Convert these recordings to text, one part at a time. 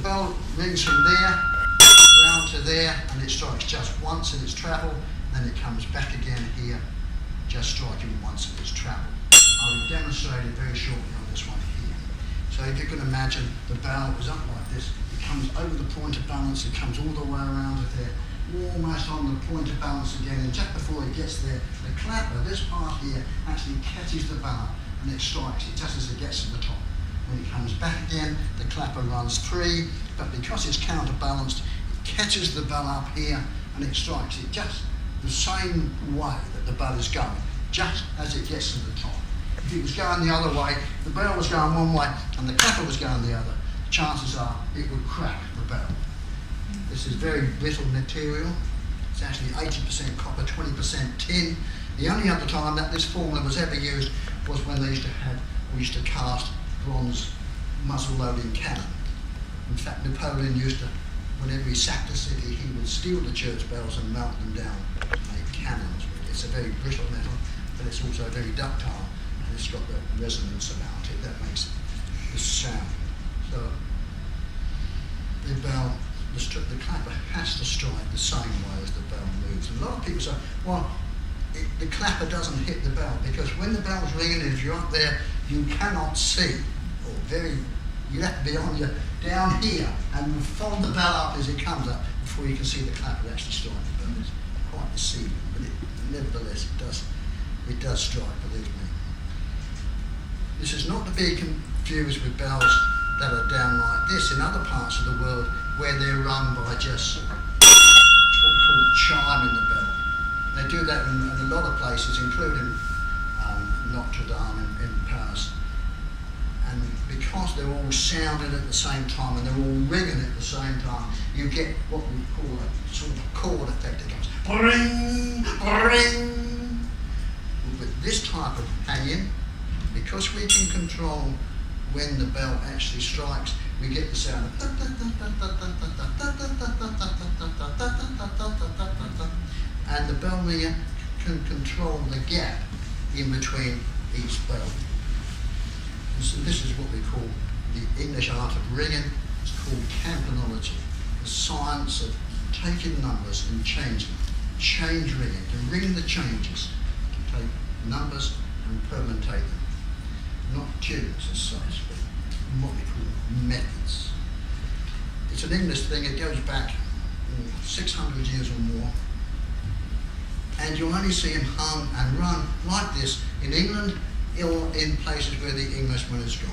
bell rings from there, round to there, and it strikes just once in its travel, then it comes back again here, just striking once in its travel. I will demonstrate it very shortly on this one here. So if you can imagine, the bell is up like this, it comes over the point of balance, it comes all the way around to there, almost on the point of balance again, and just before it gets there, the clapper, this part here, actually catches the bell and it strikes it just as it gets to the top. When it comes back again, the clapper runs free, but because it's counterbalanced, it catches the bell up here and it strikes it just the same way that the bell is going, just as it gets to the top. If it was going the other way, the bell was going one way and the clapper was going the other, chances are it would crack the bell. This is very brittle material. It's actually 80% copper, 20% tin. The only other time that this formula was ever used was when we used to cast bronze muzzle-loading cannon. In fact, Napoleon used to, whenever he sacked a city, he would steal the church bells and melt them down to make cannons. It's a very brittle metal, but it's also very ductile, and it's got the resonance about it that makes the sound. So the bell, the clapper has to strike the same way as the bell moves. And a lot of people say, well, the clapper doesn't hit the bell, because when the bell's ringing, if you're up there, you cannot see, or you have to be on your down here and follow the bell up as it comes up before you can see the clapper actually strike the bell. It's quite deceiving, but nevertheless it does strike, believe me. This is not to be confused with bells that are down like this in other parts of the world where they're rung by just what we call chime in the bell. They do that in a lot of places, including Notre Dame in Paris. And because they're all sounding at the same time and they're all ringing at the same time, you get what we call a sort of a chord effect. It goes ring, ring. With this type of hanging, because we can control when the bell actually strikes, we get the sound of and the bell ringer can control the gap in between each bell. So this is what we call the English art of ringing. It's called campanology, the science of taking numbers and changing them. Change ringing, to ring the changes, to take numbers and permutate them. Not tunes as such, but what we call methods. It's an English thing, it goes back 600 years or more. And you'll only see them hung and rung like this in England or in places where the Englishman has gone.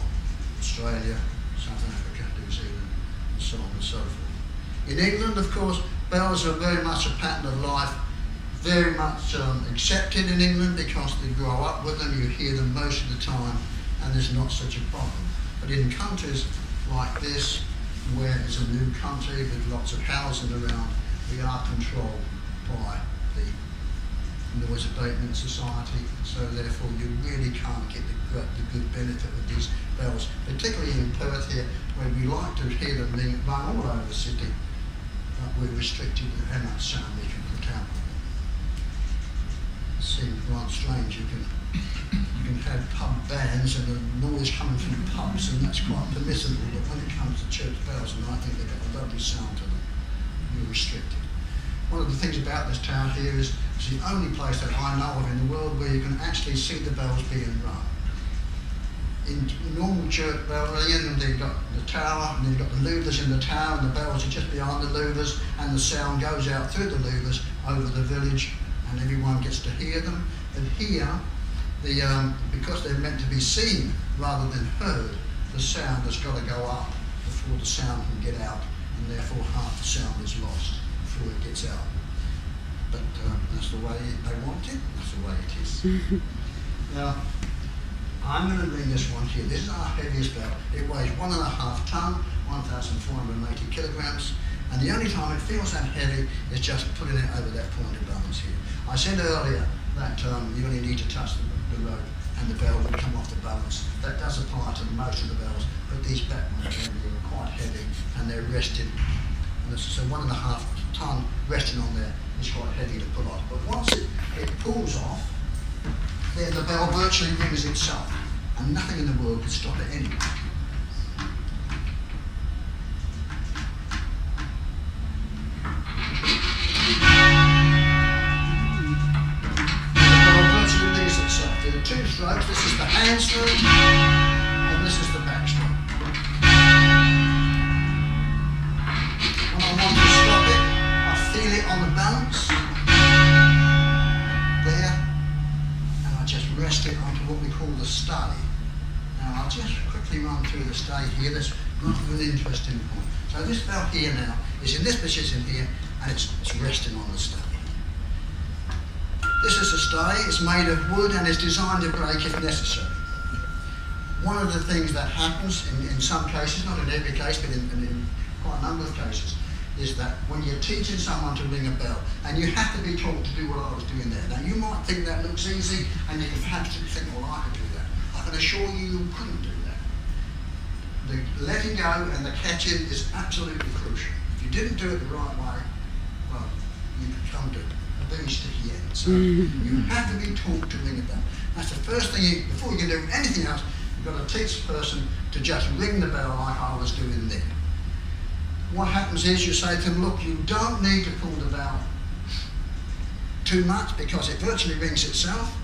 Australia, South Africa, New Zealand, and so on and so forth. In England, of course, bells are very much a pattern of life, very much accepted in England because they grow up with them, you hear them most of the time, and there's not such a problem. But in countries like this, where it's a new country with lots of housing around, we are controlled by the Noise Abatement Society, so therefore you really can't get the good benefit of these bells, particularly in Perth here, where we like to hear them being rung all over the city, but we're restricted in how much sound we can put out. It seems rather strange. You can have pub bands and the noise coming from pubs, and that's quite permissible, but when it comes to church bells, and I think they've got a lovely sound to them, you're restricted. One of the things about this tower here is it's the only place that I know of in the world where you can actually see the bells being rung. In normal church bell ringing, they've got the tower, and they've got the louvers in the tower, and the bells are just behind the louvers, and the sound goes out through the louvers over the village, and everyone gets to hear them. But here, because they're meant to be seen rather than heard, the sound has got to go up before the sound can get out, and therefore half the sound is lost before it gets out. But that's the way they want it, that's the way it is. Now, I'm going to ring this one here. This is our heaviest bell. It weighs 1.5 tonne, 1,480 kilograms, and the only time it feels that heavy is just putting it over that point of balance here. I said earlier that you only need to touch the rope and the bell will come off the balance. That does apply to most of the bells, but these back ones are quite heavy and they're rested. And so 1.5 tonne resting on there is quite heavy to pull off. But once it pulls off, then the bell virtually rings itself, and nothing in the world can stop it anyway. strokes. This is the hand stroke, and this is the back stroke. When I want to stop it, I feel it on the balance, there, and I just rest it onto what we call the stay. Now I'll just quickly run through the stay here. That's rather an interesting point. So this bell here now is in this position here, and it's resting on the stay. This is a stay. It's made of wood and is designed to break if necessary. One of the things that happens in some cases, not in every case, but in quite a number of cases, is that when you're teaching someone to ring a bell, and you have to be taught to do what I was doing there. Now you might think that looks easy, and you can perhaps think, well, I could do that. I can assure you, you couldn't do that. The letting go and the catching is absolutely crucial. If you didn't do it the right way, well, you could come to a very sticky end. So you have to be taught to ring a bell. That's the first thing, before you can do anything else, you've got to teach the person to just ring the bell like I was doing there. What happens is you say to them, look, you don't need to pull the bell too much because it virtually rings itself.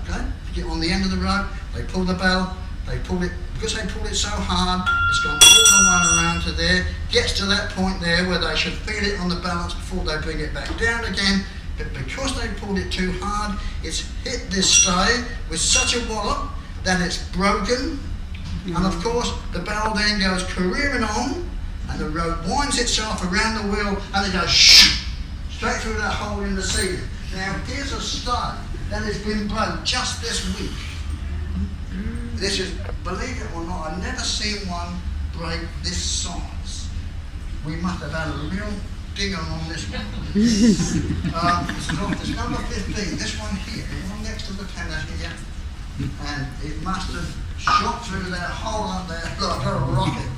Okay? You get on the end of the rope, they pull the bell, they pull it, because they pull it so hard, it's gone all the way around to there, gets to that point there where they should feel it on the balance before they bring it back down again, but because they pulled it too hard, it's hit this stay with such a wallop that it's broken, and of course the bell then goes careering on, and the rope winds itself around the wheel, and it goes straight through that hole in the ceiling. Now here's a stay that has been broke just this week. This is, believe it or not, I've never seen one break this size. We must have had a real dinger on this one. It's number 15, this one here, the one next to the tennis here, and it must have shot through that hole up there like a rocket.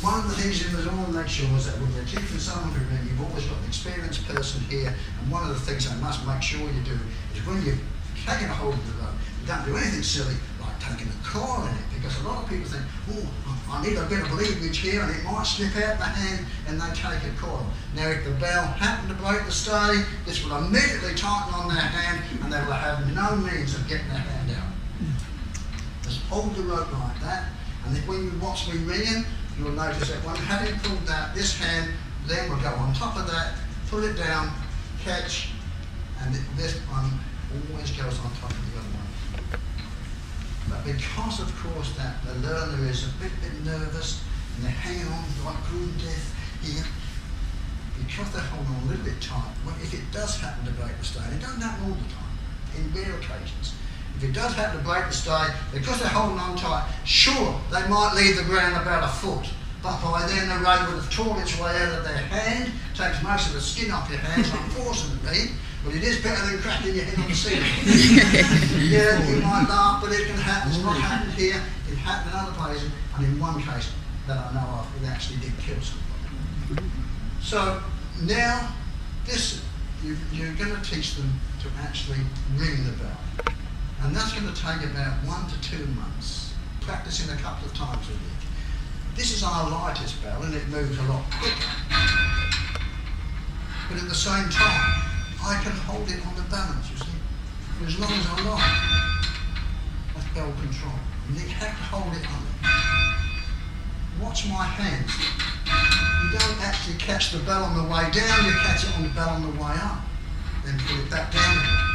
One of the things you must always make sure is that when you're teaching someone to ring, you've always got an experienced person here, and one of the things they must make sure you do is when you're taking a hold of the rope, you don't do anything silly like taking a coil in it, because a lot of people think, oh, I need a bit of leverage here and it might slip out the hand, and they take a coil. Now if the bell happened to break the stay, this will immediately tighten on their hand and they will have no means of getting their hand out. Just hold the rope like that, and then when you watch me ringing, you'll notice that when having pulled that, this hand then will go on top of that, pull it down, catch, and this one always goes on top of the other one. But because of course that the learner is a bit nervous and they're hanging on like cruel death here, because they're holding on a little bit tight, well, if it does happen to break the stay, it doesn't happen all the time, in rare occasions. If it does happen to break the stay, because they're holding on tight, sure, they might leave the ground about a foot, but by then the rope would have torn its way out of their hand, takes most of the skin off your hands, unfortunately, but it is better than cracking your head on the ceiling. Yeah, you might laugh, but it can happen. It's not happened here, it happened in other places, and in one case that I know of, it actually did kill somebody. So now, this, you're going to teach them to actually ring the bell. And that's going to take about 1 to 2 months, practicing a couple of times a week. This is our lightest bell and it moves a lot quicker. But at the same time, I can hold it on the balance, you see, for as long as I like. That's bell control. And you have to hold it on it. Watch my hands. You don't actually catch the bell on the way down, you catch it on the bell on the way up. Then pull it back down again.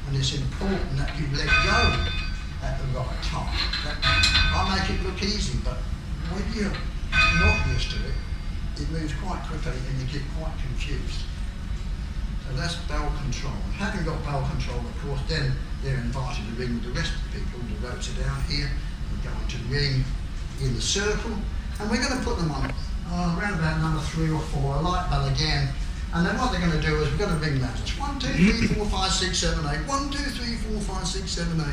And it's important that you let go at the right time. I make it look easy, but when you're not used to it, it moves quite quickly and you get quite confused. So that's bell control. And having got bell control, of course, then they're invited to ring with the rest of the people. The ropes are down here. We're going to ring in the circle, and we're going to put them on around about number 3 or 4, a light bell again. And then what they're going to do is we're going to ring matters. 1, 2, 3, 4, 5, 6, 7, 8. 1, 2, 3, 4, 5, 6, 7, 8.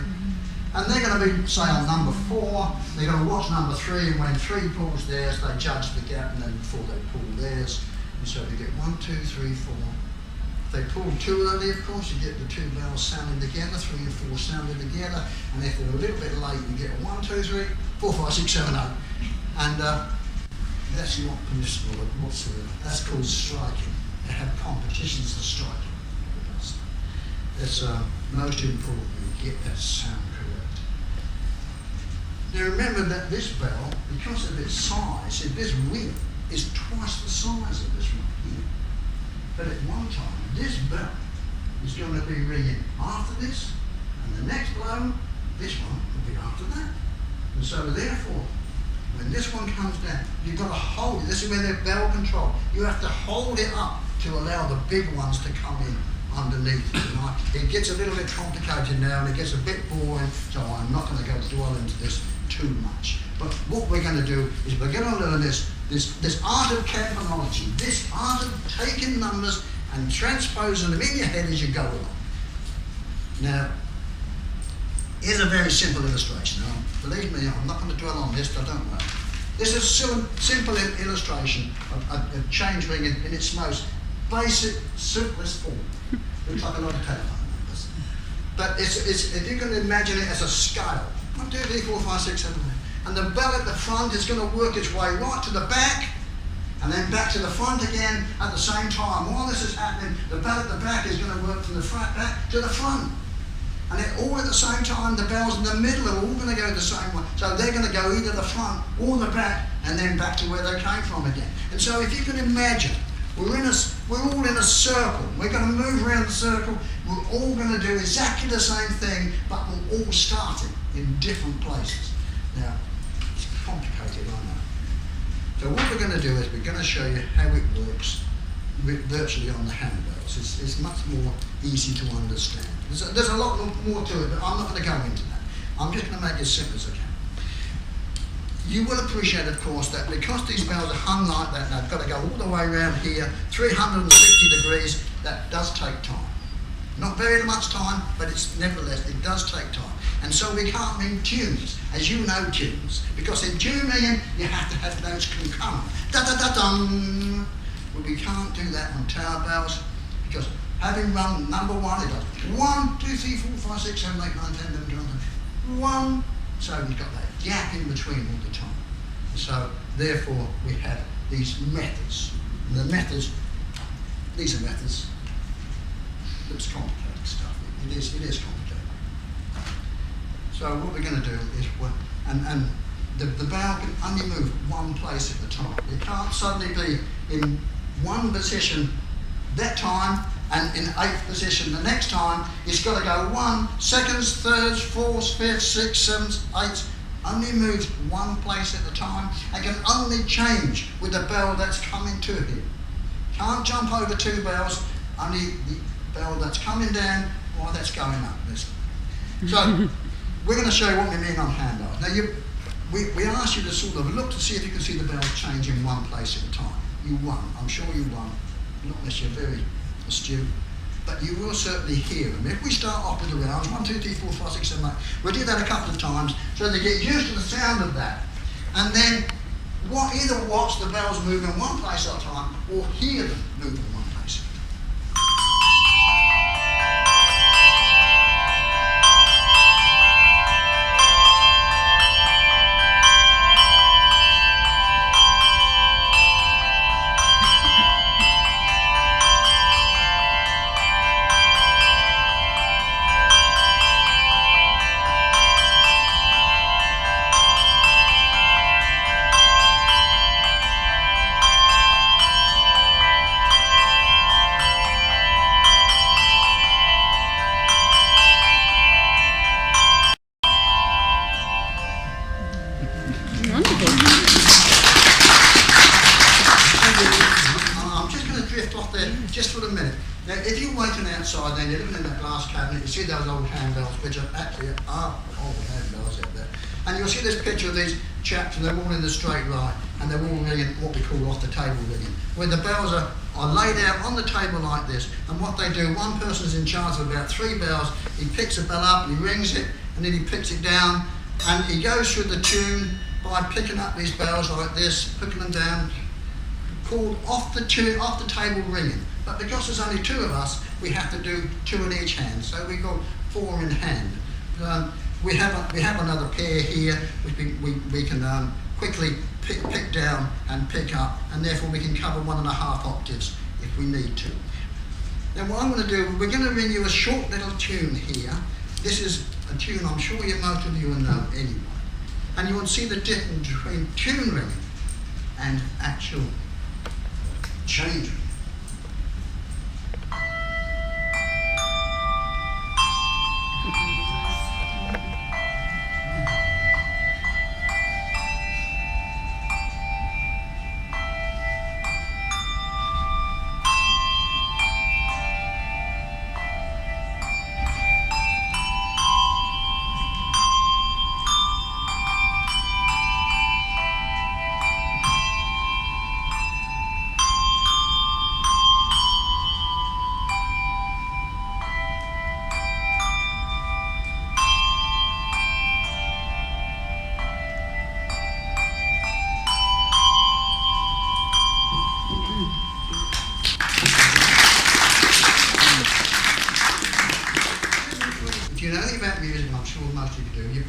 And they're going to be, say, on number 4, they're going to watch number 3, and when 3 pulls theirs, they judge the gap, and then before they pull theirs. And so they get 1, 2, 3, 4. If they pull too early, of course, you get the 2 bells sounding together, 3 and 4 sounding together. And if they're a little bit late, you get 1, 2, 3, 4, 5, 6, 7, 8. And that's not permissible whatsoever. That's called striking. They have competitions for striking. It's most important you get that sound correct. Now remember that this bell, because of its size, this ring is twice the size of this one here. But at one time, this bell is going to be ringing after this, and the next blow, this one will be after that. And so therefore, when this one comes down, you've got to hold it. This is where the bell control. You have to hold it up to allow the big ones to come in underneath. It gets a little bit complicated now and it gets a bit boring, so I'm not going to go dwell into this too much. But what we're going to do is we're going to learn this art of campanology, this art of taking numbers and transposing them in your head as you go along. Now, here's a very simple illustration. Now, believe me, I'm not going to dwell on this, I don't know. This is a simple illustration of a change ring in its most basic, simplest form. Looks like a lot of telephone numbers. But if you can imagine it as a scale, 1, 2, 3, 4, 5, 6, 7, 8. And the bell at the front is going to work its way right to the back, and then back to the front again at the same time. While this is happening, the bell at the back is going to work from the front back to the front. And they're all at the same time, the bells in the middle are all going to go the same way. So they're going to go either the front or the back, and then back to where they came from again. And so if you can imagine, we're all in a circle. We're going to move around the circle. We're all going to do exactly the same thing, but we're all starting in different places. Now, it's complicated, I know. So what we're going to do is we're going to show you how it works virtually on the handbells. It's much more easy to understand. There's a lot more to it, but I'm not going to go into that. I'm just going to make it as simple as I can. You will appreciate, of course, that because these bells are hung like that, and they've got to go all the way around here, 360 degrees, that does take time. Not very much time, but nevertheless, it does take time. And so we can't ring tunes, as you know tunes, because in tune ringing, you have to have those concurrent. Da-da-da-dum! Well, we can't do that on tower bells, because having rung number 1, it does 1, 2, 3, 4, 5, 6, 7, 8, 9, 10, 11, 12, 1. So we've got that gap in between all the time. So therefore we have these methods. And the methods, these are methods. It's complicated stuff. It is complicated. So what we're going to do is, and the bell can only move one place at a time. It can't suddenly be in one position that time and in 8th position the next time. It's got to go 1, seconds, thirds, fourths, fifths, sixths, sevenths, eighths. Only moves one place at a time and can only change with the bell that's coming to him. Can't jump over 2 bells, only the bell that's coming down or that's going up. So we're going to show you what we mean on handbells. Now we asked you to sort of look to see if you can see the bells change in one place at a time. You won. I'm sure you won. Not unless you're very astute. But you will certainly hear them. If we start off with the rounds, 1, 2, 3, 4, 5, 6, 7, 8, we'll do that a couple of times so they get used to the sound of that. And then either watch the bells move in one place at a time or hear them move in one place. Just for a minute. Now, if you're waiting outside, then you're looking in that glass cabinet, you see those old handbells, which are actually old handbells out there. And you'll see this picture of these chaps, and they're all in the straight line, and they're all ringing what we call off the table ringing, where the bells are laid out on the table like this, and what they do, one person's in charge of about 3 bells, he picks a bell up, and he rings it, and then he picks it down, and he goes through the tune by picking up these bells like this, picking them down, called off the table ringing. But because there's only 2 of us, we have to do 2 in each hand. So we've got 4 in hand. We have another pair here, which we can quickly pick down and pick up, and therefore we can cover 1.5 octaves if we need to. Now what I'm going to do, we're going to ring you a short little tune here. This is a tune I'm sure most of you will know anyway. And you want to see the difference between tune ringing and actual change ringing. If you know anything about music, and I'm sure most of you do, you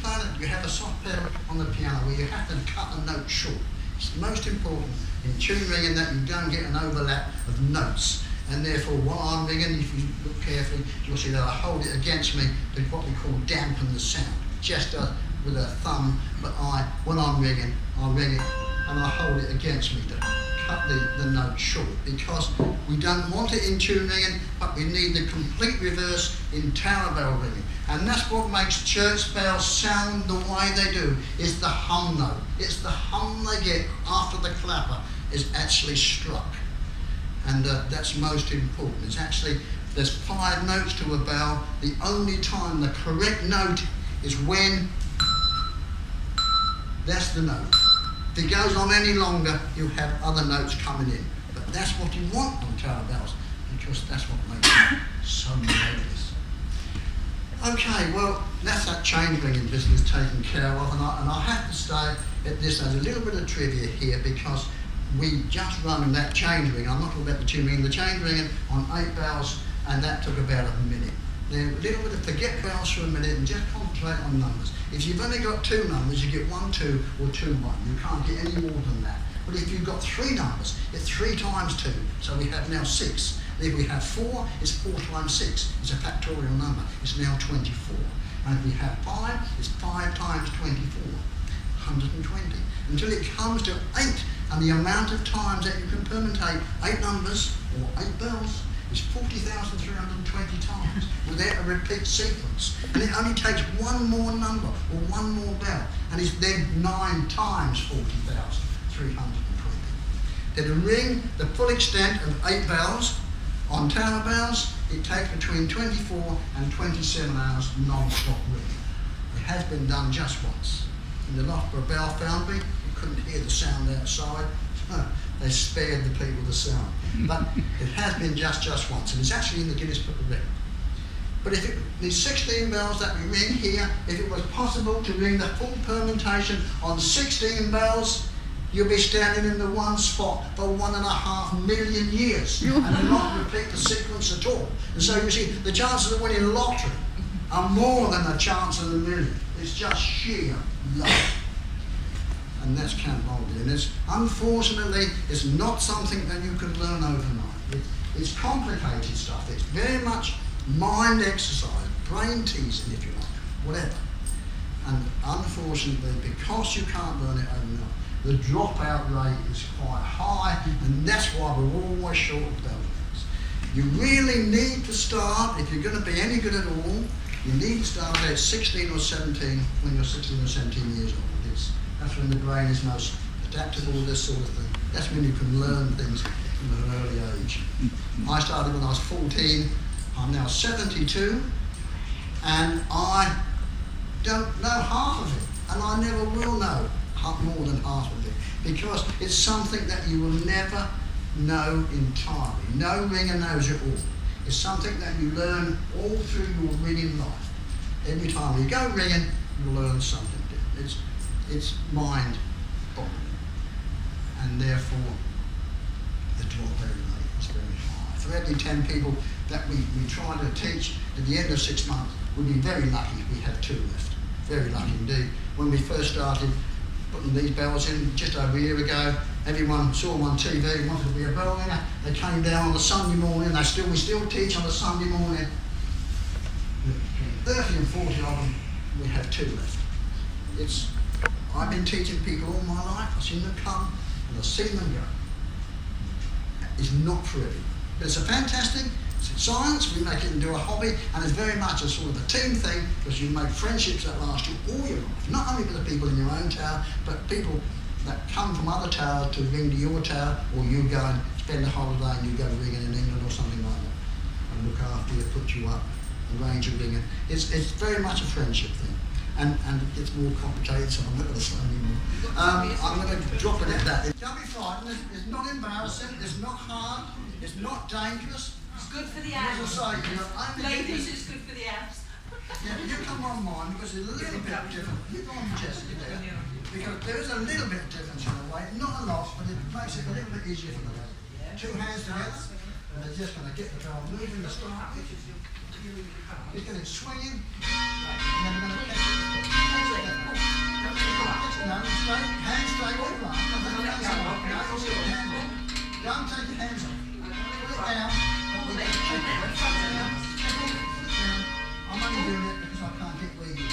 have a soft pedal on the piano where you have to cut a note short. It's most important in tune ringing that you don't get an overlap of notes. And therefore, while I'm ringing, if you look carefully, you'll see that I hold it against me to what we call dampen the sound. Just with a thumb, but when I'm ringing, I ring it and I hold it against me to cut the note short, because we don't want it in tune ringing, but we need the complete reverse in tower bell ringing. And that's what makes church bells sound the way they do, is the hum note. It's the hum they get after the clapper is actually struck. And that's most important. It's actually, there's 5 notes to a bell. The only time the correct note is when that's the note. If it goes on any longer, you'll have other notes coming in. But that's what you want on tower bells, because that's what makes them so melodious. Okay, well, that's that change ringing business taken care of, and I have to say at this as a little bit of trivia here, because we just run that change ring. I'm not talking about the tune ringing, the change ringing on 8 bells, and that took about a minute. Now, a little bit of forget bells for a minute and just concentrate on numbers. If you've only got 2 numbers, you get 1, 2 or 2, 1. You can't get any more than that. But if you've got 3 numbers, it's 3 times 2. So we have now 6. If we have 4, it's 4 times 6. It's a factorial number. It's now 24. And if we have 5, it's 5 times 24. 120. Until it comes to 8. And the amount of times that you can permutate 8 numbers or 8 bells is 40,320 times without a repeat sequence. And it only takes 1 more number or 1 more bell, and it's then 9 times 40,320. Then to ring the full extent of 8 bells on tower bells, it takes between 24 and 27 hours non-stop ringing. It has been done just once. In the Loughborough Bell Foundry, you couldn't hear the sound outside. They spared the people the sound. But it has been just once, and it's actually in the Guinness Book of Records. But if these 16 bells that we ring here, if it was possible to ring the full permutation on 16 bells, you'll be standing in the one spot for 1.5 million years and not repeat the sequence at all. And so you see, the chances of winning lottery are more than the chance of the million. It's just sheer luck. And that's Cambodia. And unfortunately, it's not something that you can learn overnight. It's complicated stuff. It's very much mind exercise, brain teasing if you like, whatever. And unfortunately, because you can't learn it overnight, the dropout rate is quite high, and that's why we're always short of bell rings. You really need to start, if you're going to be any good at all, you need to start at 16 or 17 when you're 16 or 17 years old. That's when the brain is most adaptable to this sort of thing. That's when you can learn things from an early age. I started when I was 14. I'm now 72, and I don't know half of it, and I never will know more than half of it, because it's something that you will never know entirely. No ringer knows it all. It's something that you learn all through your ringing life. Every time you go ringing, you learn something different. It's mind-boggling, and therefore the dropout rate is very high. For every 10 people that we try to teach, at the end of 6 months, we'd be very lucky if we had 2 left. Very lucky indeed. When we first started putting these bells in just over a year ago, everyone saw them on TV, wanted to be a bell ringer. They came down on a Sunday morning. We still teach on a Sunday morning. 30 and 40 of them, we have 2 left. I've been teaching people all my life. I've seen them come and I've seen them go. It's not for everyone. But it's a fantastic science. We make it into a hobby, and it's very much a sort of a team thing, because you make friendships that last you all your life. Not only with the people in your own tower, but people that come from other towers to ring to your tower, or you go and spend a holiday and you go ringing in England or something like that, and look after you, put you up, arrange a ringing. It's very much a friendship thing. And it gets more complicated, so I'm not going to say anymore. I'm going to drop it at that. Don't be frightened. It's not embarrassing. It's not hard. It's not dangerous. It's good for the abs. As I say, Ladies, it's good for the abs. Yeah, you come on mine because it's a little bit different. You go on Jessica there, because there is a little bit of difference in the weight, not a lot, but it makes it a little bit easier for the lady. 2 hands together, and they're just going to get the car moving to start with. He's going to swing in, and then we're going to catch it. No, straight, hands straight, all right. Don't take your hands off. Put it down. Put it down. I'm only doing it because I can't get where you